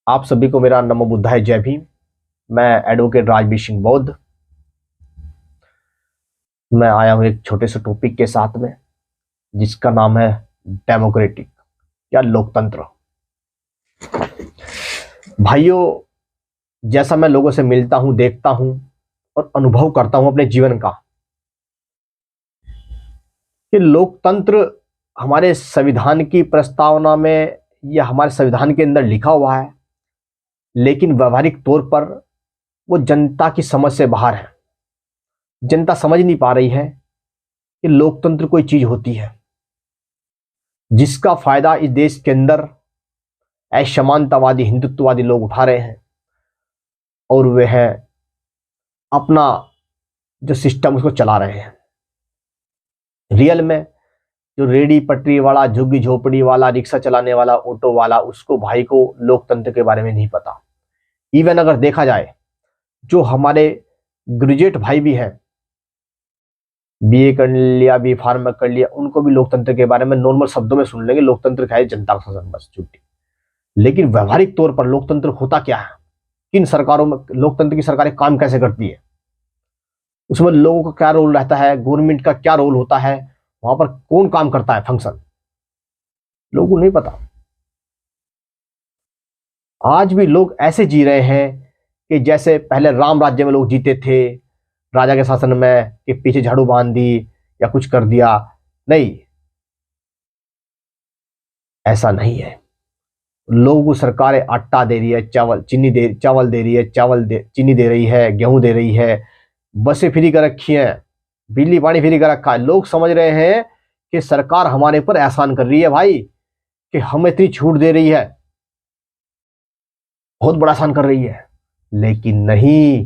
आप सभी को मेरा नमो बुद्धाय जय भीम। मैं एडवोकेट राजवीर सिंह बौद्ध। मैं आया हूं एक छोटे से टॉपिक के साथ में जिसका नाम है डेमोक्रेटिक या लोकतंत्र। भाइयों, जैसा मैं लोगों से मिलता हूं, देखता हूं और अनुभव करता हूं अपने जीवन का कि लोकतंत्र हमारे संविधान की प्रस्तावना में या हमारे संविधान के अंदर लिखा हुआ है, लेकिन व्यवहारिक तौर पर वो जनता की समझ से बाहर है। जनता समझ नहीं पा रही है कि लोकतंत्र कोई चीज होती है जिसका फायदा इस देश के अंदर असमानतावादी हिंदुत्ववादी लोग उठा रहे हैं और वे है अपना जो सिस्टम उसको चला रहे हैं। रियल में जो रेडी पटरी वाला, झुग्गी झोपड़ी वाला, रिक्शा चलाने वाला, ऑटो वाला, उसको भाई को लोकतंत्र के बारे में नहीं पता। इवन अगर देखा जाए जो हमारे ग्रेजुएट भाई भी हैं, बीए कर लिया, बी फार्म कर लिया, उनको भी लोकतंत्र के बारे में नॉर्मल शब्दों में सुन लेंगे, लोकतंत्र क्या है, जनता का शासन, बस छुट्टी। लेकिन व्यवहारिक तौर पर लोकतंत्र होता क्या है, किन सरकारों में लोकतंत्र की सरकारें काम कैसे करती है, उसमें लोगों का क्या रोल रहता है, गवर्नमेंट का क्या रोल होता है, वहां पर कौन काम करता है, फंक्शन, लोगों को नहीं पता। आज भी लोग ऐसे जी रहे हैं कि जैसे पहले राम राज्य में लोग जीते थे, राजा के शासन में, कि पीछे झाड़ू बांध दी या कुछ कर दिया। नहीं, ऐसा नहीं है। लोगों को सरकारें आटा दे रही है, चावल दे रही है, चीनी दे रही है, गेहूं दे रही है, बसें फ्री कर रखी हैं, बिजली पानी फ्री कर रखा है। लोग समझ रहे हैं कि सरकार हमारे पर एहसान कर रही है भाई, कि हमें इतनी छूट दे रही है, बहुत बड़ा एहसान कर रही है। लेकिन नहीं,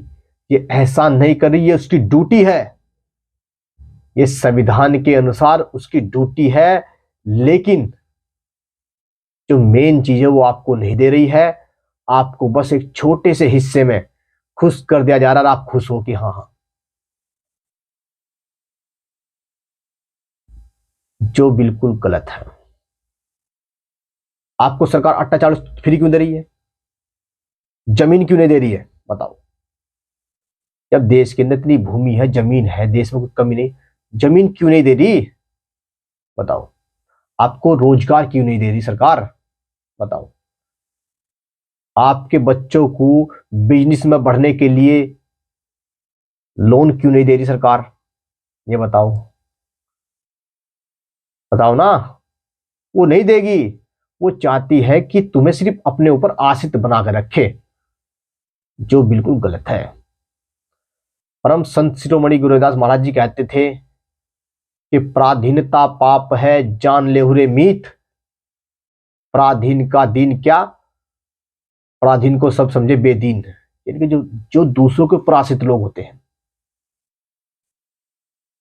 ये एहसान नहीं कर रही है, उसकी ड्यूटी है। ये संविधान के अनुसार उसकी ड्यूटी है, लेकिन जो मेन चीज है वो आपको नहीं दे रही है। आपको बस एक छोटे से हिस्से में खुश कर दिया जा रहा है, आप खुश हो कि हाँ हाँ, जो बिल्कुल गलत है। आपको सरकार आटा चावल फ्री क्यों दे रही है, जमीन क्यों नहीं दे रही है, बताओ। जब देश के अंदर इतनी भूमि है, जमीन है, देश में कोई कमी नहीं, जमीन क्यों नहीं दे रही, बताओ। आपको रोजगार क्यों नहीं दे रही सरकार, बताओ। आपके बच्चों को बिजनेस में बढ़ने के लिए लोन क्यों नहीं दे रही सरकार, ये बताओ। बताओ ना, वो नहीं देगी। वो चाहती है कि तुम्हें सिर्फ अपने ऊपर आश्रित बनाकर रखे, जो बिल्कुल गलत है। परम संत शिरोमणि गुरु रविदास महाराज जी कहते थे कि पराधीनता पाप है, जान लेहुरे मीत। पराधीन का दीन क्या, पराधीन को सब समझे बेदीन। यानी कि जो जो दूसरों के ऊपर आश्रित लोग होते हैं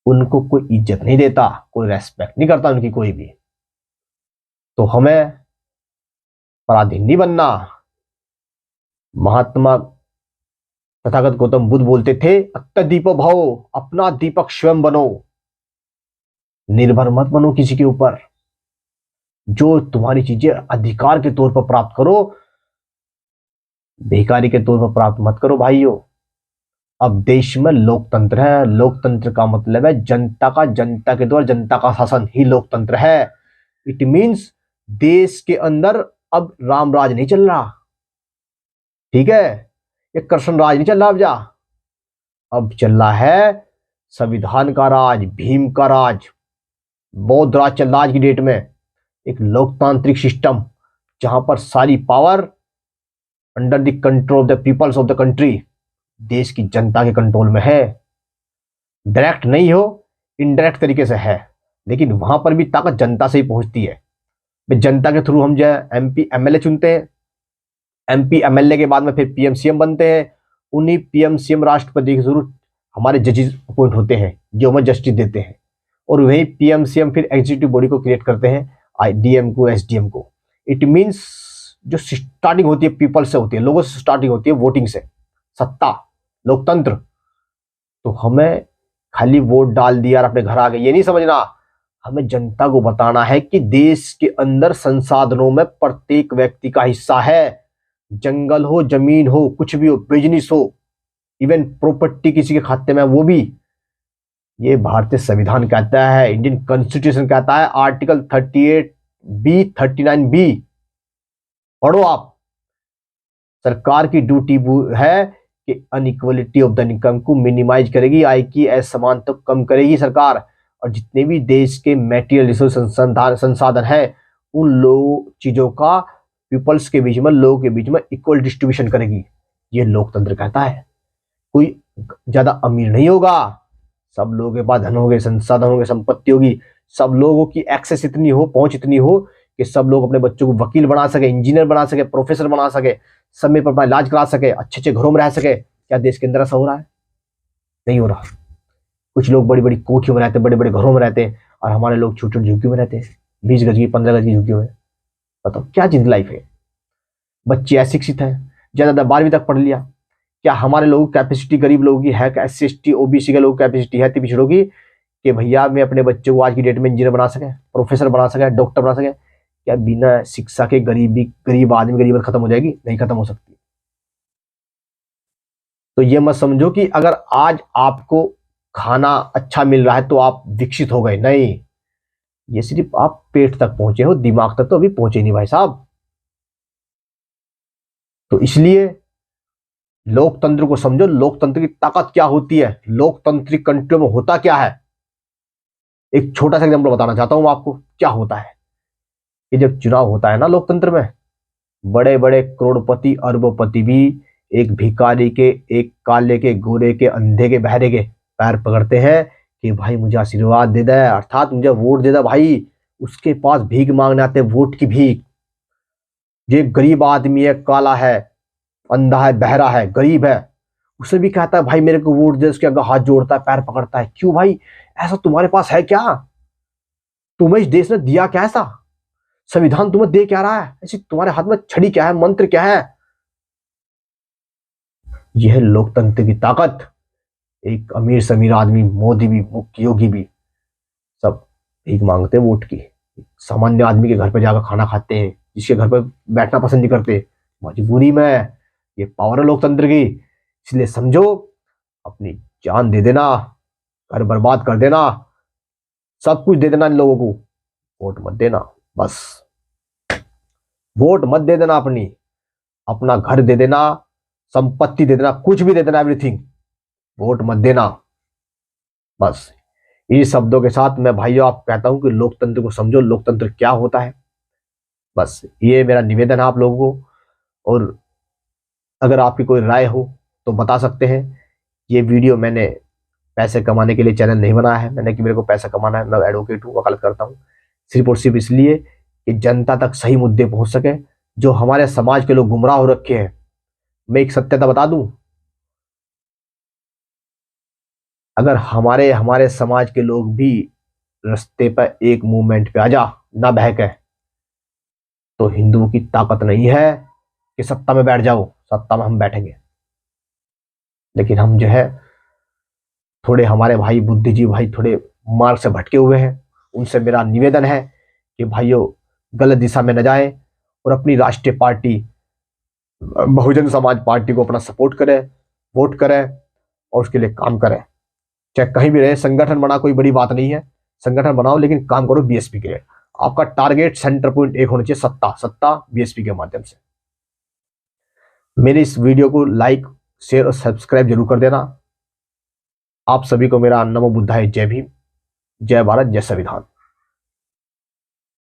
उनको कोई इज्जत नहीं देता, कोई रेस्पेक्ट नहीं करता उनकी कोई भी। तो हमें पराधीन नहीं बनना। महात्मा तथागत गौतम बुद्ध बोलते थे, अत्तदीपो भव, अपना दीपक स्वयं बनो, निर्भर मत बनो किसी के ऊपर। जो तुम्हारी चीजें अधिकार के तौर पर प्राप्त करो, भिखारी के तौर पर प्राप्त मत करो भाइयों। अब देश में लोकतंत्र है, लोकतंत्र का मतलब है जनता का, जनता के द्वारा जनता का शासन ही लोकतंत्र है। इट मीन्स देश के अंदर अब राम राज नहीं चल रहा, ठीक है, ये कृष्ण राज नहीं चल रहा। अब चल रहा है संविधान का राज, भीम का राज, बौद्ध राज चल रहा आज की डेट में। एक लोकतांत्रिक सिस्टम जहां पर सारी power under the control of the peoples of the country, देश की जनता के कंट्रोल में है। डायरेक्ट नहीं हो, इनडायरेक्ट तरीके से है, लेकिन वहां पर भी ताकत जनता से ही पहुंचती है। जनता के थ्रू हम जो है एमपी एमएलए चुनते हैं, एमपी एमएलए के बाद में फिर पीएम सीएम बनते हैं। उन्हीं पीएम सीएम राष्ट्रपति के थ्रू हमारे जजेस अपॉइंट होते हैं जो हमें जस्टिस देते हैं, और वही पीएम सीएम फिर एग्जीक्यूटिव बॉडी को क्रिएट करते हैं, डीएम को, एसडीएम को। इट मीन्स जो स्टार्टिंग होती है पीपल से होती है, लोगों से स्टार्टिंग होती है, वोटिंग से, सत्ता, लोकतंत्र। तो हमें खाली वोट डाल दिया और अपने घर आ गए, ये नहीं समझना। हमें जनता को बताना है कि देश के अंदर संसाधनों में प्रत्येक व्यक्ति का हिस्सा है। जंगल हो, जमीन हो, कुछ भी हो, बिजनेस हो, इवन प्रॉपर्टी किसी के खाते में, वो भी ये भारतीय संविधान कहता है, इंडियन कॉन्स्टिट्यूशन कहता है, आर्टिकल 38 बी 39 बी। पढ़ो आप। सरकार की ड्यूटी है कि अनइक्वलिटी ऑफ द इनकम को मिनिमाइज करेगी, आय की असमानता को कम करेगी सरकार, और जितने भी देश के मेटीरियल रिसोर्स संसाधन है उन लोग चीजों का पीपल्स के बीच में, लोगों के बीच में इक्वल डिस्ट्रीब्यूशन करेगी। ये लोकतंत्र कहता है। कोई ज्यादा अमीर नहीं होगा, सब लोगों के पास धन होंगे, संसाधन होंगे, संपत्ति होगी, सब लोगों की एक्सेस इतनी हो, पहुंच इतनी हो कि सब लोग अपने बच्चों को वकील बना सके, इंजीनियर बना सके, प्रोफेसर बना सके, समय पर अपना इलाज करा सके, अच्छे अच्छे घरों में रह सके। क्या देश के अंदर ऐसा हो रहा है? नहीं हो रहा। कुछ लोग बड़ी बड़ी कोठियों में रहते हैं, बड़े बड़े घरों में रहते हैं, और हमारे लोग छोटे छोटे झुग्गियों में रहते हैं, 20 गज की, 15 गज की झुग्गियों में। बताओ क्या जिंदगी लाइफ है? बच्चे अशिक्षित हैं, ज्यादा 12वीं तक पढ़ लिया। क्या हमारे लोगों की कैपेसिटी, गरीब लोगों की है, SC ST OBC के लोग कैपेसिटी है पिछड़ों की कि भैया मैं अपने बच्चे को आज की डेट में इंजीनियर बना सके, प्रोफेसर बना सके, डॉक्टर बना सके? क्या बिना शिक्षा के गरीब आदमी गरीबत खत्म हो जाएगी? नहीं खत्म हो सकती। तो ये मत समझो कि अगर आज आपको खाना अच्छा मिल रहा है तो आप विकसित हो गए, नहीं। ये सिर्फ आप पेट तक पहुंचे हो, दिमाग तक तो अभी पहुंचे नहीं भाई साहब। तो इसलिए लोकतंत्र को समझो, लोकतंत्र की ताकत क्या होती है, लोकतांत्रिक कंट्रियों में होता क्या है। एक छोटा सा एग्जाम्पल बताना चाहता हूं आपको क्या होता है। कि जब चुनाव होता है ना लोकतंत्र में, बड़े बड़े करोड़पति अरबपति भी एक भिखारी के, एक काले के, गोरे के, अंधे के, बहरे के पैर पकड़ते हैं कि भाई मुझे आशीर्वाद दे दे, अर्थात मुझे वोट दे दे भाई। उसके पास भीख मांगने आते, वोट की भीख। जो गरीब आदमी है, काला है, अंधा है, बहरा है, गरीब है, उसे भी कहता है भाई मेरे को वोट दे, उसके आगे हाथ जोड़ता है, पैर पकड़ता है। क्यों भाई? ऐसा तुम्हारे पास है क्या? तुम्हें इस देश ने दिया क्या? ऐसा संविधान तुम्हें दे क्या रहा है? ऐसी तुम्हारे हाथ में छड़ी क्या है, मंत्र क्या है? यह है लोकतंत्र की ताकत। एक अमीर से अमीर आदमी, मोदी भी, मुख्य योगी भी, सब भीख मांगते वोट की। सामान्य आदमी के घर पे जाकर खाना खाते हैं, जिसके घर पे बैठना पसंद नहीं करते, मजबूरी में। ये पावर है लोकतंत्र की। इसलिए समझो, अपनी जान दे देना, घर बर्बाद कर देना, सब कुछ दे देना इन लोगों को, वोट मत देना। बस वोट मत दे देना, अपना घर दे देना, संपत्ति दे देना, कुछ भी दे देना, एवरीथिंग, वोट मत देना। बस इन शब्दों के साथ मैं भाइयों आप कहता हूं कि लोकतंत्र को समझो, लोकतंत्र क्या होता है। बस ये मेरा निवेदन है आप लोगों को। और अगर आपकी कोई राय हो तो बता सकते हैं। ये वीडियो मैंने पैसे कमाने के लिए चैनल नहीं बनाया है, मैंने कि मेरे को पैसा कमाना है। मैं एडवोकेट हूँ, वकालत करता हूँ, सिर्फ और सिर्फ इसलिए कि जनता तक सही मुद्दे पहुंच सके। जो हमारे समाज के लोग गुमराह हो रखे हैं, मैं एक सत्यता बता दूं, अगर हमारे समाज के लोग भी रास्ते पर एक मूवमेंट पे आ जा, ना बहके, तो हिंदुओं की ताकत नहीं है कि सत्ता में बैठ जाओ। सत्ता में हम बैठेंगे, लेकिन हम जो है थोड़े, हमारे भाई बुद्धिजीवी भाई थोड़े मार्ग से भटके हुए हैं। उनसे मेरा निवेदन है कि भाइयों गलत दिशा में न जाएं और अपनी राष्ट्रीय पार्टी बहुजन समाज पार्टी को अपना सपोर्ट करें, वोट करें और उसके लिए काम करें। चाहे कहीं भी रहे, संगठन बना कोई बड़ी बात नहीं है, संगठन बनाओ लेकिन काम करो बीएसपी के लिए। आपका टारगेट सेंटर पॉइंट एक होना चाहिए, सत्ता, सत्ता बीएसपी के माध्यम से। मेरे इस वीडियो को लाइक, शेयर और सब्सक्राइब जरूर कर देना। आप सभी को मेरा नमो बुद्धाय, जय भीम, जय भारत, जय संविधान।